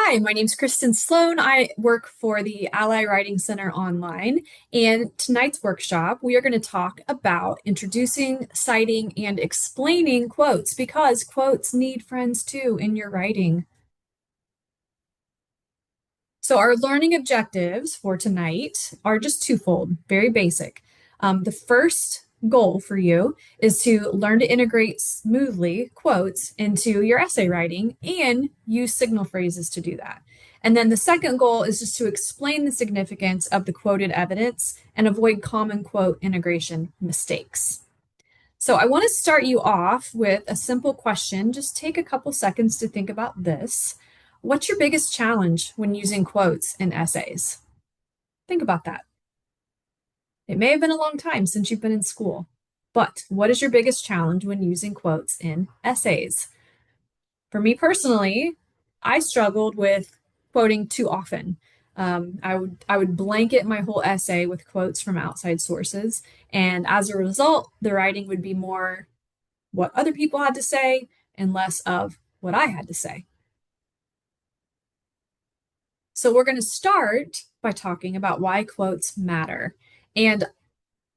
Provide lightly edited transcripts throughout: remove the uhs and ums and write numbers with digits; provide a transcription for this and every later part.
Hi, my name's Kristen Slone. I work for the Ally Writing Center online, and tonight's workshop, we are going to talk about introducing, citing, and explaining quotes because quotes need friends too in your writing. So, our learning objectives for tonight are just twofold, very basic. The first goal for you is to learn to integrate smoothly quotes into your essay writing and use signal phrases to do that. And then the second goal is just to explain the significance of the quoted evidence and avoid common quote integration mistakes. So, I want to start you off with a simple question. Just take a couple seconds to think about this. What's your biggest challenge when using quotes in essays? Think about that. It may have been a long time since you've been in school, but what is your biggest challenge when using quotes in essays? For me personally, I struggled with quoting too often. I would blanket my whole essay with quotes from outside sources, and as a result, the writing would be more what other people had to say and less of what I had to say. So we're going to start by talking about why quotes matter. And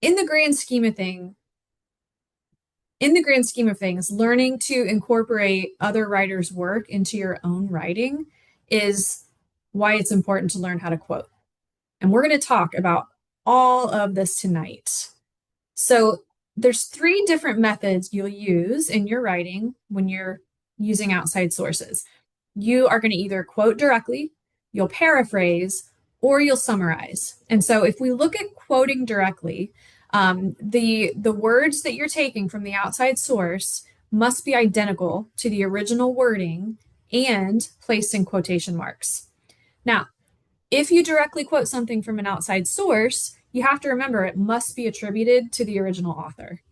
in the grand scheme of things, learning to incorporate other writers' work into your own writing is why it's important to learn how to quote. And we're going to talk about all of this tonight. So there's three different methods you'll use in your writing when you're using outside sources. You are going to either quote directly, you'll paraphrase, or you'll summarize. And so if we look at quoting directly, the words that you're taking from the outside source must be identical to the original wording and placed in quotation marks. Now, if you directly quote something from an outside source, you have to remember it must be attributed to the original author.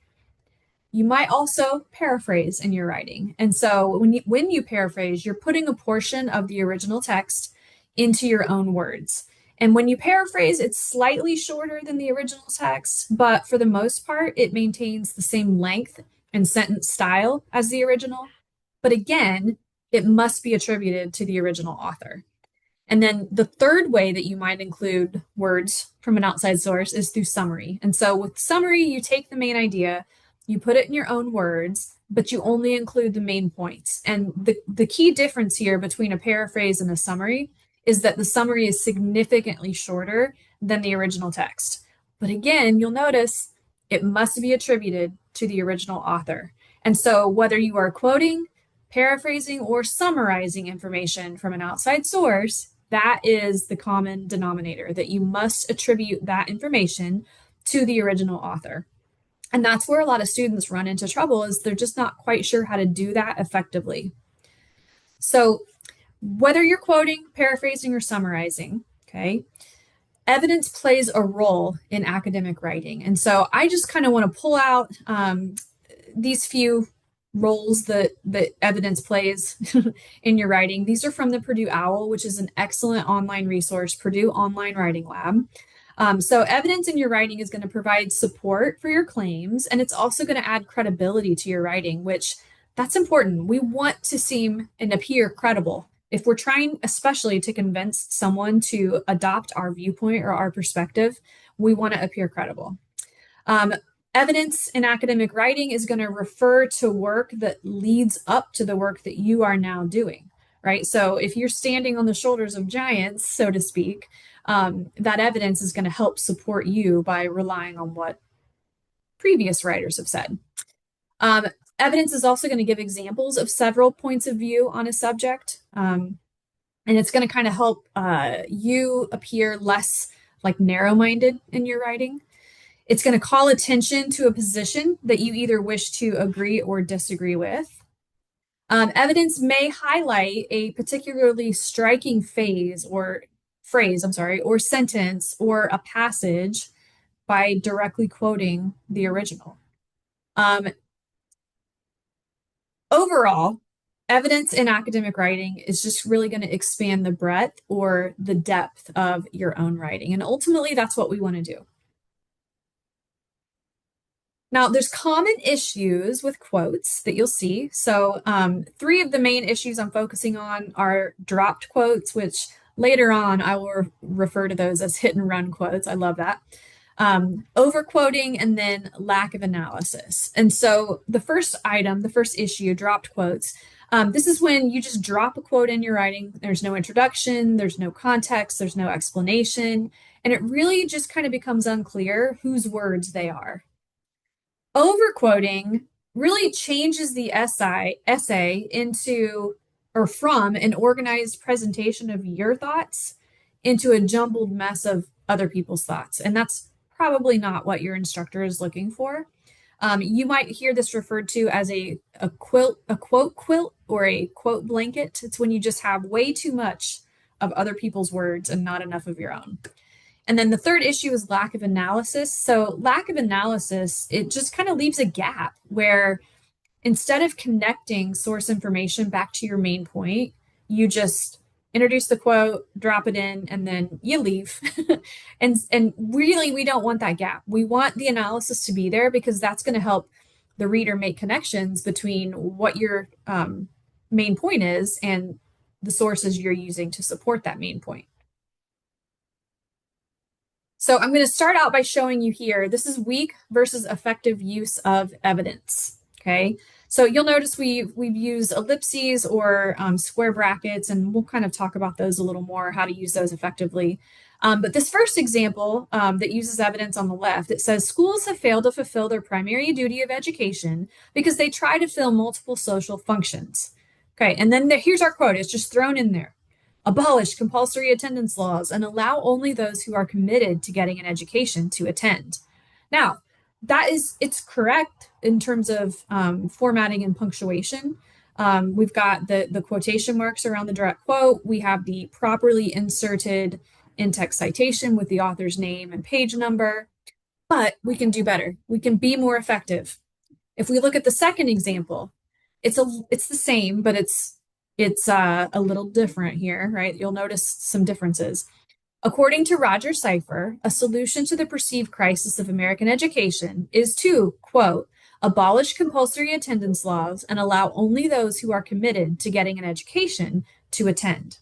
You might also paraphrase in your writing. And so when you paraphrase, you're putting a portion of the original text into your own words. And when you paraphrase, it's slightly shorter than the original text, but for the most part, it maintains the same length and sentence style as the original. But again, it must be attributed to the original author. And then the third way that you might include words from an outside source is through summary. And so with summary, you take the main idea, you put it in your own words, but you only include the main points. And the key difference here between a paraphrase and a summary is that the summary is significantly shorter than the original text. But again, you'll notice it must be attributed to the original author. And so whether you are quoting, paraphrasing, or summarizing information from an outside source, that is the common denominator, that you must attribute that information to the original author. And that's where a lot of students run into trouble, is they're just not quite sure how to do that effectively. So whether you're quoting, paraphrasing, or summarizing, okay, evidence plays a role in academic writing. And so I just kind of want to pull out these few roles that evidence plays in your writing. These are from the Purdue OWL, which is an excellent online resource, Purdue Online Writing Lab. So evidence in your writing is going to provide support for your claims, and it's also going to add credibility to your writing, which that's important. We want to seem and appear credible. If we're trying, especially to convince someone to adopt our viewpoint or our perspective, we want to appear credible. Evidence in academic writing is going to refer to work that leads up to the work that you are now doing, right? So if you're standing on the shoulders of giants, so to speak, that evidence is going to help support you by relying on what previous writers have said. Evidence is also going to give examples of several points of view on a subject, and it's going to kind of help you appear less like narrow-minded in your writing. It's going to call attention to a position that you either wish to agree or disagree with. Evidence may highlight a particularly striking phrase, or sentence, or a passage by directly quoting the original. Overall, evidence in academic writing is just really going to expand the breadth or the depth of your own writing. And ultimately, that's what we want to do. Now, there's common issues with quotes that you'll see. So, three of the main issues I'm focusing on are dropped quotes, which later on I will refer to those as hit and run quotes. I love that. Overquoting, and then lack of analysis. And so, the first item, the first issue, dropped quotes. This is when you just drop a quote in your writing. There's no introduction, there's no context, there's no explanation, and it really just kind of becomes unclear whose words they are. Overquoting really changes the essay into or from an organized presentation of your thoughts into a jumbled mess of other people's thoughts. And that's probably not what your instructor is looking for. You might hear this referred to as a quote quilt, or a quote blanket. It's when you just have way too much of other people's words and not enough of your own. And then the third issue is lack of analysis. So, lack of analysis, it just kind of leaves a gap where instead of connecting source information back to your main point, you just introduce the quote, drop it in, and then you leave. And really, we don't want that gap. We want the analysis to be there because that's going to help the reader make connections between what your main point is and the sources you're using to support that main point. So I'm going to start out by showing you here, this is weak versus effective use of evidence, okay? So you'll notice we've used ellipses or square brackets, and we'll kind of talk about those a little more, how to use those effectively. But this first example that uses evidence on the left, it says schools have failed to fulfill their primary duty of education because they try to fill multiple social functions. Okay, and then here's our quote, it's just thrown in there. Abolish compulsory attendance laws and allow only those who are committed to getting an education to attend. Now, it's correct in terms of formatting and punctuation. We've got the quotation marks around the direct quote. We have the properly inserted in-text citation with the author's name and page number, but we can do better. We can be more effective. If we look at the second example, it's the same, but it's a little different here, right? You'll notice some differences. According to Roger Cipher, a solution to the perceived crisis of American education is to, quote, abolish compulsory attendance laws and allow only those who are committed to getting an education to attend.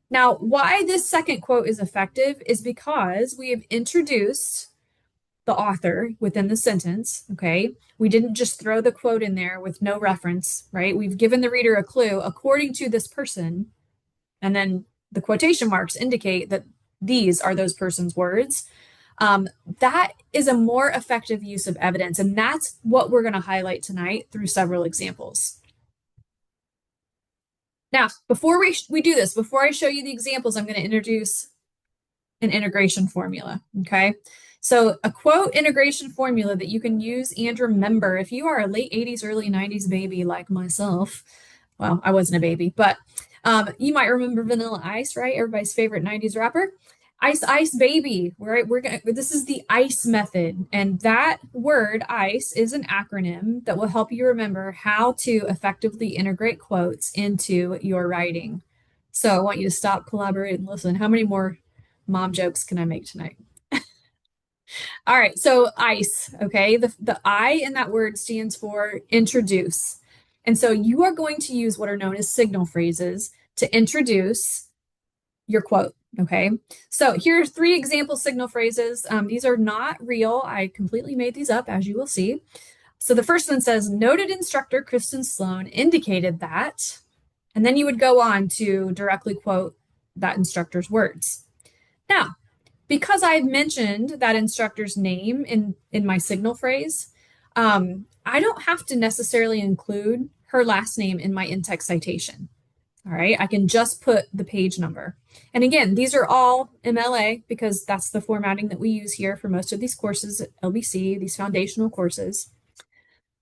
Now, why this second quote is effective is because we have introduced the author within the sentence, okay? We didn't just throw the quote in there with no reference, right? We've given the reader a clue, according to this person, and then the quotation marks indicate that these are those person's words. That is a more effective use of evidence, and that's what we're going to highlight tonight through several examples. Now, before we do this, before I show you the examples, I'm going to introduce an integration formula, okay? So a quote integration formula that you can use and remember if you are a late 80s, early 90s baby like myself. Well, I wasn't a baby, but you might remember Vanilla Ice, right? Everybody's favorite 90s rapper. Ice Ice Baby, right? This is the ICE method, and that word ICE is an acronym that will help you remember how to effectively integrate quotes into your writing. So I want you to stop, collaborate, and listen. How many more mom jokes can I make tonight? All right, so ICE, okay? The I in that word stands for introduce. And so you are going to use what are known as signal phrases to introduce your quote, okay? So here are 3 example signal phrases. These are not real. I completely made these up, as you will see. So the first one says, noted instructor Kristen Slone indicated that, and then you would go on to directly quote that instructor's words. Now, because I've mentioned that instructor's name in my signal phrase, I don't have to necessarily include her last name in my in-text citation. All right, I can just put the page number. And again, these are all MLA because that's the formatting that we use here for most of these courses at LBC, these foundational courses.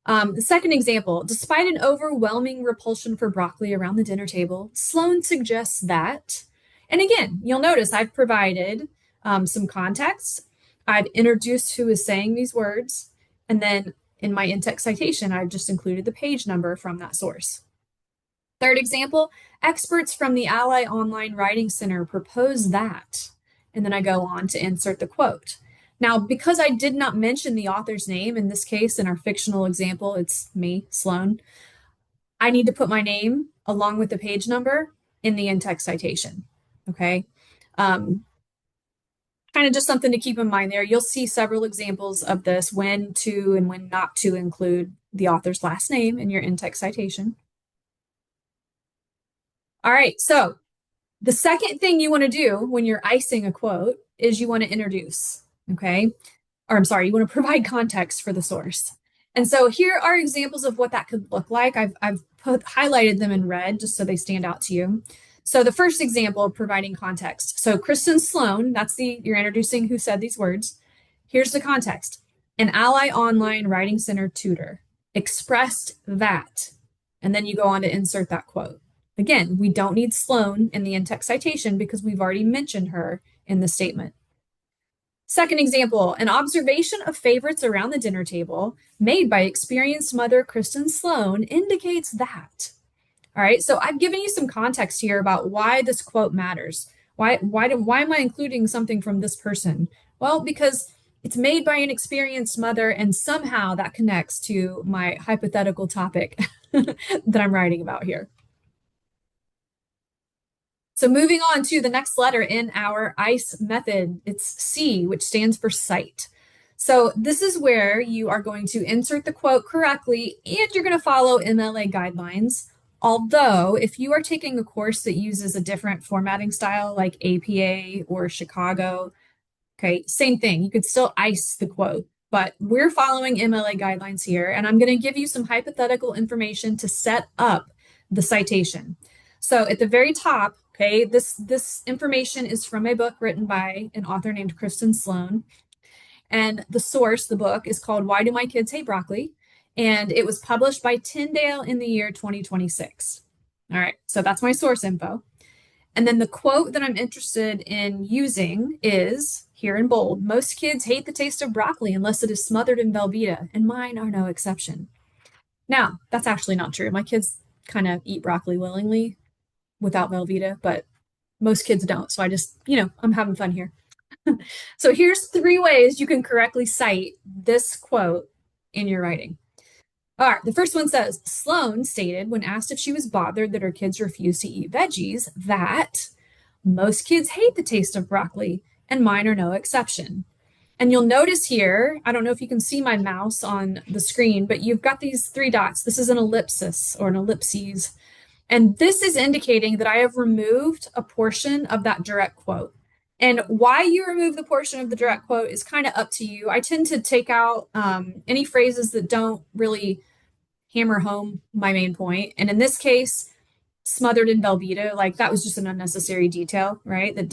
The second example, despite an overwhelming repulsion for broccoli around the dinner table, Sloan suggests that, and again, you'll notice I've provided some context. I've introduced who is saying these words, and then in my in-text citation, I've just included the page number from that source. Third example, experts from the Ally Online Writing Center propose that, and then I go on to insert the quote. Now, because I did not mention the author's name in this case, in our fictional example, it's me, Sloane, I need to put my name along with the page number in the in-text citation. Okay. Um, Kind of just something to keep in mind there. You'll see several examples of this, when to and when not to include the author's last name in your in-text citation. All right, so the second thing you want to do when you're icing a quote is you want to introduce, okay? Or I'm sorry, you want to provide context for the source. And so here are examples of what that could look like. I've highlighted them in red just so they stand out to you. So the first example of providing context. So Kristen Slone, you're introducing who said these words. Here's the context. An Ally Online Writing Center tutor expressed that, and then you go on to insert that quote. Again, we don't need Sloane in the in-text citation because we've already mentioned her in the statement. Second example, an observation of favorites around the dinner table made by experienced mother Kristen Slone indicates that. All right, so I've given you some context here about why this quote matters. Why am I including something from this person? Well, because it's made by an experienced mother, and somehow that connects to my hypothetical topic that I'm writing about here. So moving on to the next letter in our ICE method, it's C, which stands for cite. So this is where you are going to insert the quote correctly, and you're going to follow MLA guidelines. Although, if you are taking a course that uses a different formatting style like APA or Chicago, okay, same thing. You could still ICE the quote, but we're following MLA guidelines here, and I'm going to give you some hypothetical information to set up the citation. So at the very top, okay, this information is from a book written by an author named Kristen Slone. And the source, the book, is called Why Do My Kids Hate Broccoli? And it was published by Tyndale in the year 2026. All right, so that's my source info. And then the quote that I'm interested in using is here in bold: most kids hate the taste of broccoli unless it is smothered in Velveeta, and mine are no exception. Now, that's actually not true. My kids kind of eat broccoli willingly without Velveeta, but most kids don't. So I just, I'm having fun here. So here's 3 ways you can correctly cite this quote in your writing. All right, the first one says, Sloane stated when asked if she was bothered that her kids refused to eat veggies that most kids hate the taste of broccoli, and mine are no exception. And you'll notice here, I don't know if you can see my mouse on the screen, but you've got these 3 dots. This is an ellipsis or an ellipses. And this is indicating that I have removed a portion of that direct quote. And why you remove the portion of the direct quote is kind of up to you. I tend to take out any phrases that don't really hammer home my main point. And in this case, smothered in Velveeta, like that was just an unnecessary detail, right? That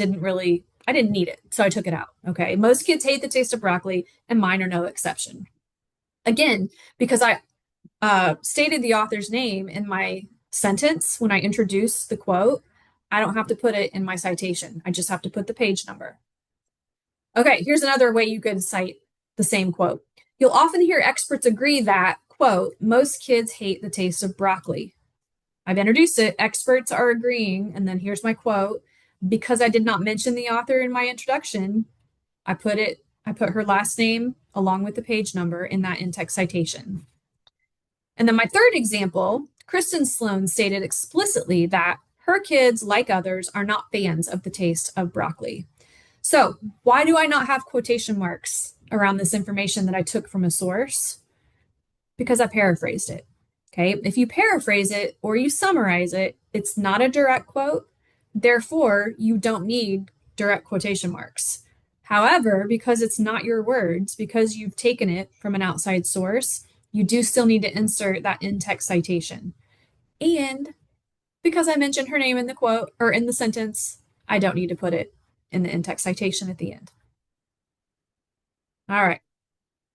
I didn't need it. So I took it out. Okay. Most kids hate the taste of broccoli, and mine are no exception. Again, because I stated the author's name in my sentence when I introduce the quote, I don't have to put it in my citation. I just have to put the page number. Okay, here's another way you could cite the same quote. You'll often hear experts agree that, quote, most kids hate the taste of broccoli. I've introduced it. Experts are agreeing. And then here's my quote. Because I did not mention the author in my introduction, I put her last name along with the page number in that in-text citation. And then my third example, Kristen Slone stated explicitly that her kids, like others, are not fans of the taste of broccoli. So why do I not have quotation marks around this information that I took from a source? Because I paraphrased it. Okay, if you paraphrase it or you summarize it, it's not a direct quote. Therefore, you don't need direct quotation marks. However, because it's not your words, because you've taken it from an outside source, you do still need to insert that in-text citation. And because I mentioned her name in the quote or in the sentence, I don't need to put it in the in-text citation at the end. All right.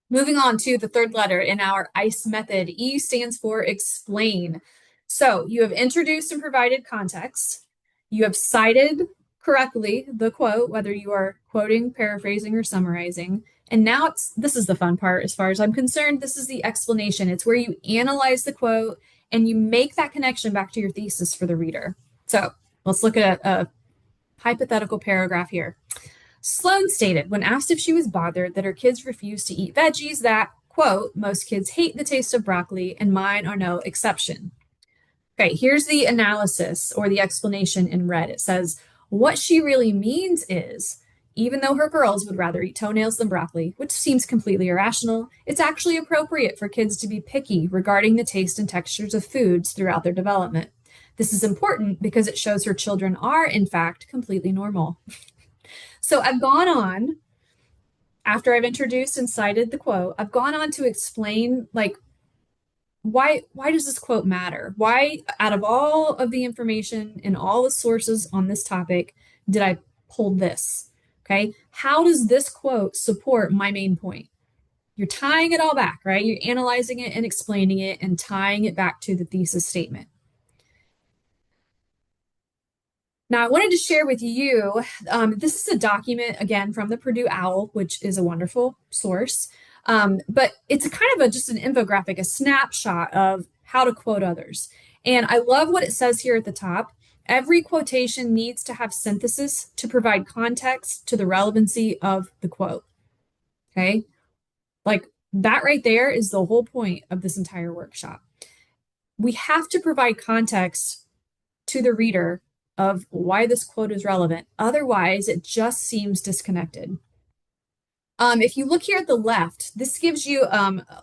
Moving on to the third letter in our ICE method, E stands for explain. So you have introduced and provided context. You have cited correctly the quote, whether you are quoting, paraphrasing, or summarizing. And now this is the fun part as far as I'm concerned. This is the explanation. It's where you analyze the quote and you make that connection back to your thesis for the reader. So let's look at a hypothetical paragraph here. Sloane stated when asked if she was bothered that her kids refused to eat veggies that, quote, most kids hate the taste of broccoli and mine are no exception. Okay, here's the analysis or the explanation in red. It says, what she really means is, even though her girls would rather eat toenails than broccoli, which seems completely irrational, it's actually appropriate for kids to be picky regarding the taste and textures of foods throughout their development. This is important because it shows her children are, in fact, completely normal. So I've gone on, after I've introduced and cited the quote, I've gone on to explain like why does this quote matter? Why, out of all of the information and all the sources on this topic, did I pull this? Okay. How does this quote support my main point? You're tying it all back, right? You're analyzing it and explaining it and tying it back to the thesis statement. Now, I wanted to share with you, this is a document, again, from the Purdue OWL, which is a wonderful source. But it's a kind of just an infographic, a snapshot of how to quote others. And I love what it says here at the top. Every quotation needs to have synthesis to provide context to the relevancy of the quote. Okay? Like that right there is the whole point of this entire workshop. We have to provide context to the reader of why this quote is relevant. Otherwise, it just seems disconnected. If you look here at the left, this gives you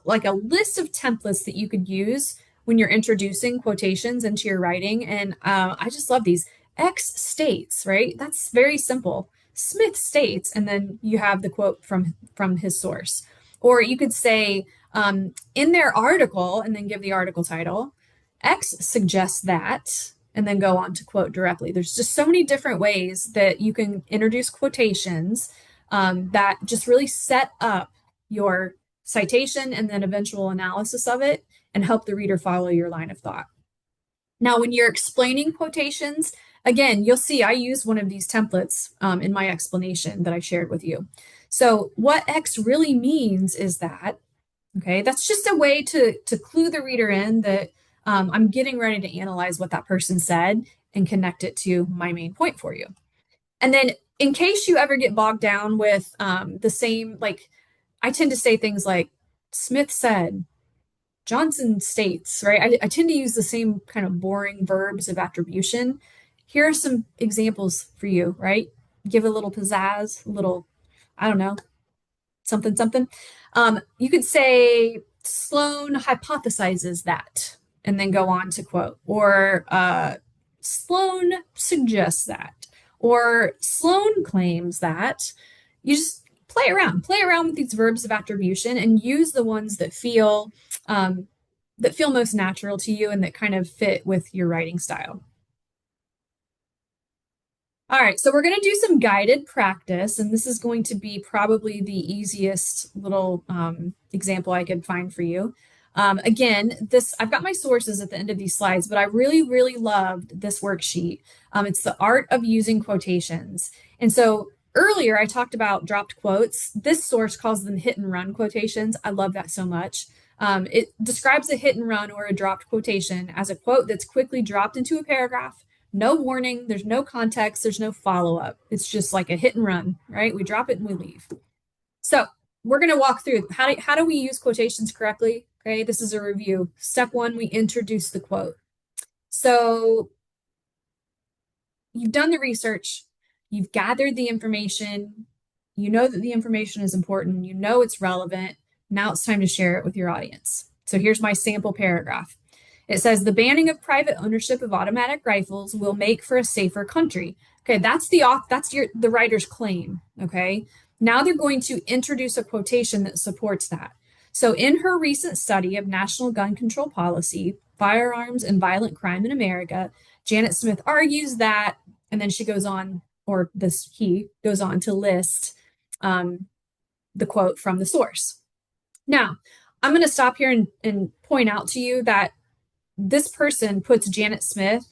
like a list of templates that you could use when you're introducing quotations into your writing. And I just love these. X states, right? That's very simple. Smith states, and then you have the quote from his source. Or you could say in their article, and then give the article title. X suggests that, and then go on to quote directly. There's just so many different ways that you can introduce quotations that just really set up your citation and then eventual analysis of it and help the reader follow your line of thought. Now, when you're explaining quotations, again, you'll see I use one of these templates in my explanation that I shared with you. So what X really means is that, okay, that's just a way to clue the reader in that I'm getting ready to analyze what that person said and connect it to my main point for you. And then in case you ever get bogged down with the same, like I tend to say things like Smith said, Johnson states, right? I tend to use the same kind of boring verbs of attribution. Here are some examples for you, right? Give a little pizzazz, a little, I don't know, something, something. You could say Sloane hypothesizes that, and then go on to quote, or Sloane suggests that, or Sloane claims that. You just play around with these verbs of attribution and use the ones that feel most natural to you and that kind of fit with your writing style. All right, so we're going to do some guided practice, and this is going to be probably the easiest little example I could find for you. Again, I've got my sources at the end of these slides, but I really, really loved this worksheet. It's the art of using quotations. And so earlier I talked about dropped quotes. This source calls them hit and run quotations. I love that so much. It describes a hit and run or a dropped quotation as a quote that's quickly dropped into a paragraph. No warning, there's no context, there's no follow-up. It's just like a hit and run, right? We drop it and we leave. So we're going to walk through how do we use quotations correctly? Okay, this is a review. Step one, we introduce the quote. So you've done the research, you've gathered the information, you know that the information is important, you know it's relevant. Now it's time to share it with your audience. So here's my sample paragraph. It says the banning of private ownership of automatic rifles will make for a safer country. Okay, that's the writer's claim. Okay, now they're going to introduce a quotation that supports that. So in her recent study of national gun control policy, firearms and violent crime in America, Janet Smith argues that, and then she goes on, or he goes on to list the quote from the source. Now, I'm going to stop here and point out to you that this person puts Janet Smith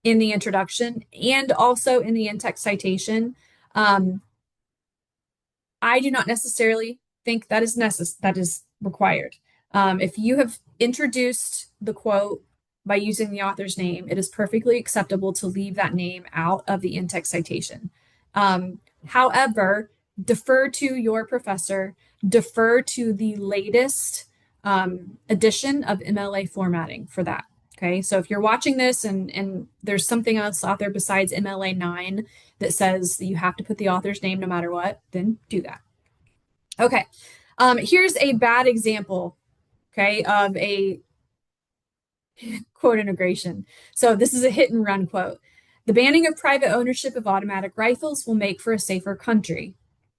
in the introduction and also in the in-text citation. I do not necessarily think that is required. If you have introduced the quote by using the author's name, it is perfectly acceptable to leave that name out of the in-text citation. However, defer to your professor, defer to the latest edition of MLA formatting for that. Okay, so if you're watching this and there's something else out there besides MLA 9 that says that you have to put the author's name no matter what, then do that. Okay, here's a bad example, okay, of a quote integration. So this is a hit and run quote. The banning of private ownership of automatic rifles will make for a safer country.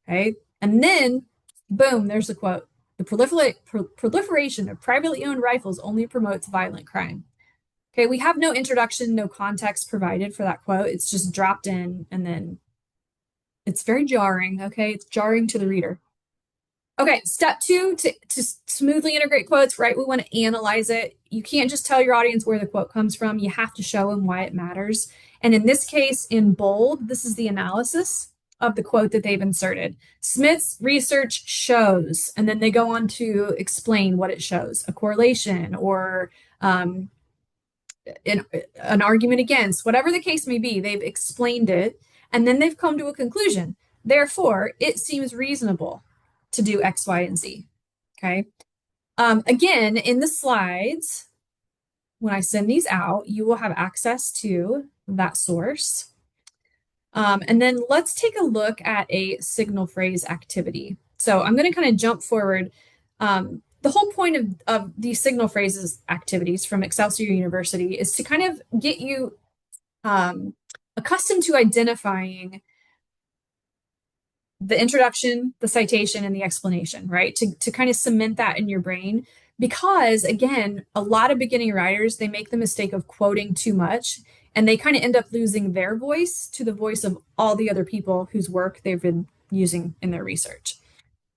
Okay. And then, boom, there's the quote. The proliferation of privately owned rifles only promotes violent crime. Okay. We have no introduction, no context provided for that quote. It's just dropped in and then it's very jarring. Okay. It's jarring to the reader. Okay, step two to smoothly integrate quotes, right? We want to analyze it. You can't just tell your audience where the quote comes from. You have to show them why it matters. And in this case, in bold, this is the analysis of the quote that they've inserted. Smith's research shows, and then they go on to explain what it shows, a correlation or an argument against, whatever the case may be, they've explained it, and then they've come to a conclusion. Therefore, it seems reasonable to do X, Y, and Z. Okay. Again, in the slides, when I send these out, you will have access to that source. And then let's take a look at a signal phrase activity. So I'm going to kind of jump forward. The whole point of these signal phrases activities from Excelsior University is to kind of get you accustomed to identifying the introduction, the citation, and the explanation, right? To kind of cement that in your brain. Because again, a lot of beginning writers, they make the mistake of quoting too much and they kind of end up losing their voice to the voice of all the other people whose work they've been using in their research.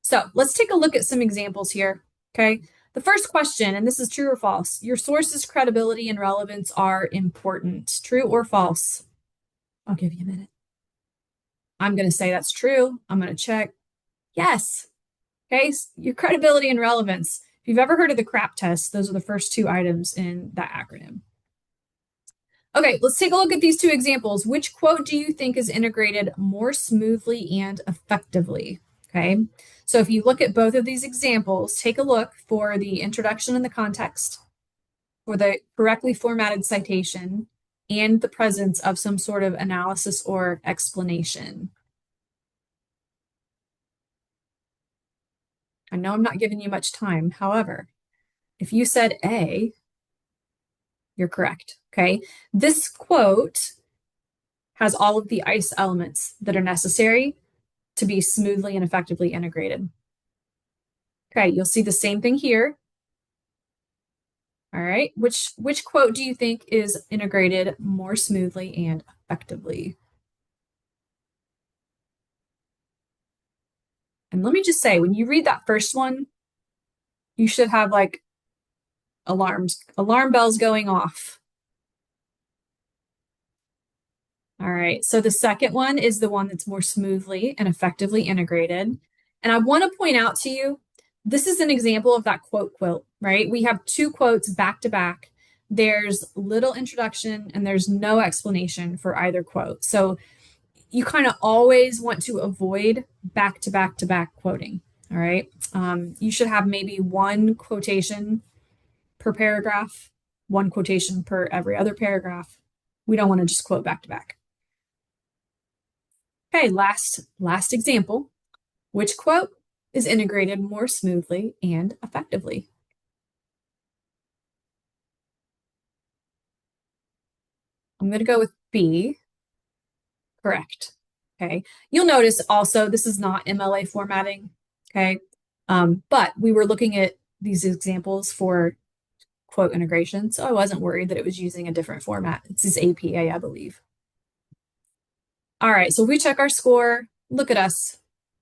So let's take a look at some examples here. Okay. The first question, and this is true or false, your source's credibility and relevance are important. True or false? I'll give you a minute. I'm going to say that's true. I'm going to check. Yes. Okay. Your credibility and relevance. If you've ever heard of the CRAP test, those are the first two items in that acronym. Okay, let's take a look at these two examples. Which quote do you think is integrated more smoothly and effectively? Okay, so if you look at both of these examples, take a look for the introduction and the context, for the correctly formatted citation, and the presence of some sort of analysis or explanation. I know I'm not giving you much time. However, if you said A, you're correct. Okay. This quote has all of the ICE elements that are necessary to be smoothly and effectively integrated. Okay. You'll see the same thing here. All right. Which quote do you think is integrated more smoothly and effectively? And let me just say, when you read that first one, you should have like alarm bells going off. All right, so the second one is the one that's more smoothly and effectively integrated. And I want to point out to you, this is an example of that quote quilt, right? We have two quotes back to back. There's little introduction and there's no explanation for either quote. So you kind of always want to avoid back to back to back quoting. All right. You should have maybe one quotation per paragraph, one quotation per every other paragraph. We don't want to just quote back to back. Okay, last example. Which quote is integrated more smoothly and effectively? I'm going to go with B. Correct. Okay. You'll notice also this is not MLA formatting. Okay. But we were looking at these examples for quote integration, so I wasn't worried that it was using a different format. This is APA, I believe. All right, so we check our score. Look at us.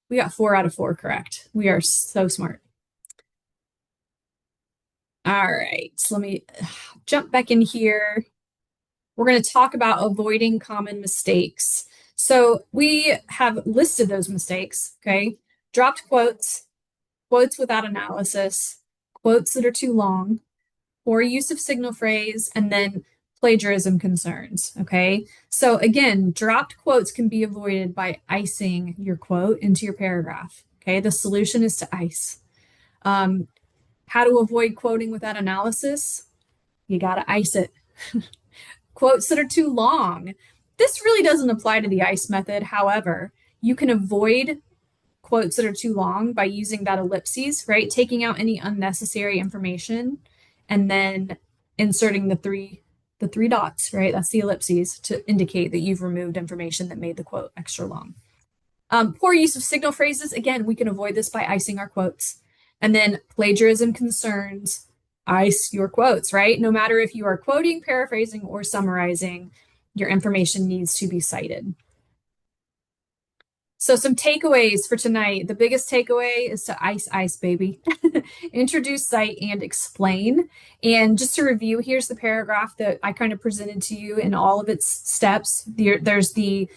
We got 4 out of 4 correct. We are so smart. All right, so let me jump back in here. We're going to talk about avoiding common mistakes. So we have listed those mistakes, okay? Dropped quotes, quotes without analysis, quotes that are too long, poor use of signal phrase, and then plagiarism concerns. Okay. So again, dropped quotes can be avoided by icing your quote into your paragraph. Okay. The solution is to ice. Um, how to avoid quoting without analysis? You got to ice it. Quotes that are too long. This really doesn't apply to the ice method. However, you can avoid quotes that are too long by using that ellipses, right? Taking out any unnecessary information and then inserting the three dots, right? That's the ellipses to indicate that you've removed information that made the quote extra long. Poor use of signal phrases. Again, we can avoid this by icing our quotes. And then plagiarism concerns, ice your quotes, right? No matter if you are quoting, paraphrasing, or summarizing, your information needs to be cited. So some takeaways for tonight. The biggest takeaway is to ice, baby. Introduce, cite, and explain. And just to review, here's the paragraph that I kind of presented to you in all of its steps. There's the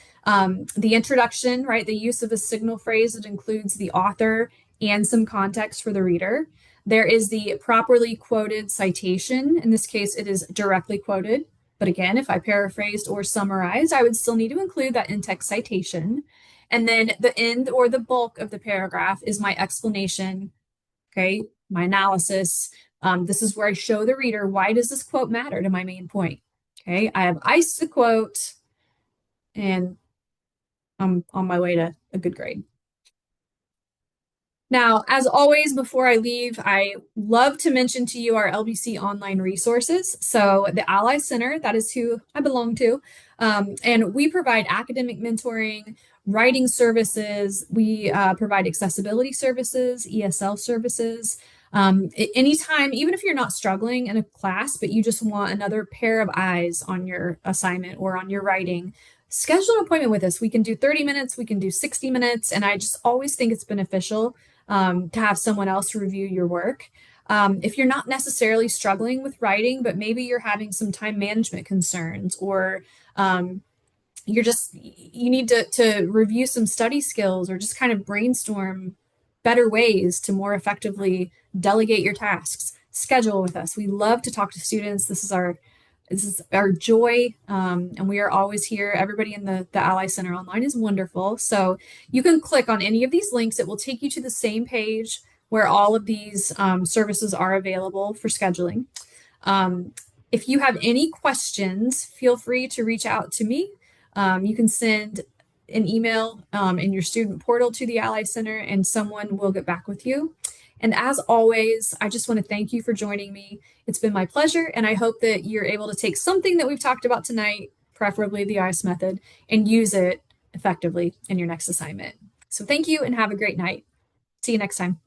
introduction, right? The use of a signal phrase that includes the author and some context for the reader. There is the properly quoted citation. In this case, it is directly quoted. But again, if I paraphrased or summarized, I would still need to include that in-text citation. And then the end or the bulk of the paragraph is my explanation, okay, my analysis. This is where I show the reader why does this quote matter to my main point. Okay, I have iced the quote and I'm on my way to a good grade. Now, as always, before I leave, I love to mention to you our LBC online resources. So the Ally Center, that is who I belong to. And we provide academic mentoring, writing services. We provide accessibility services, ESL services. Anytime, even if you're not struggling in a class, but you just want another pair of eyes on your assignment or on your writing, schedule an appointment with us. We can do 30 minutes, we can do 60 minutes. And I just always think it's beneficial to have someone else review your work. If you're not necessarily struggling with writing, but maybe you're having some time management concerns or you need to review some study skills or just kind of brainstorm better ways to more effectively delegate your tasks, schedule with us. We love to talk to students. This is our joy, and we are always here. Everybody in the Ally Center online is wonderful. So you can click on any of these links. It will take you to the same page where all of these services are available for scheduling. If you have any questions, feel free to reach out to me. You can send an email in your student portal to the Ally Center, and someone will get back with you. And as always, I just want to thank you for joining me. It's been my pleasure, and I hope that you're able to take something that we've talked about tonight, preferably the ICE method, and use it effectively in your next assignment. So thank you and have a great night. See you next time.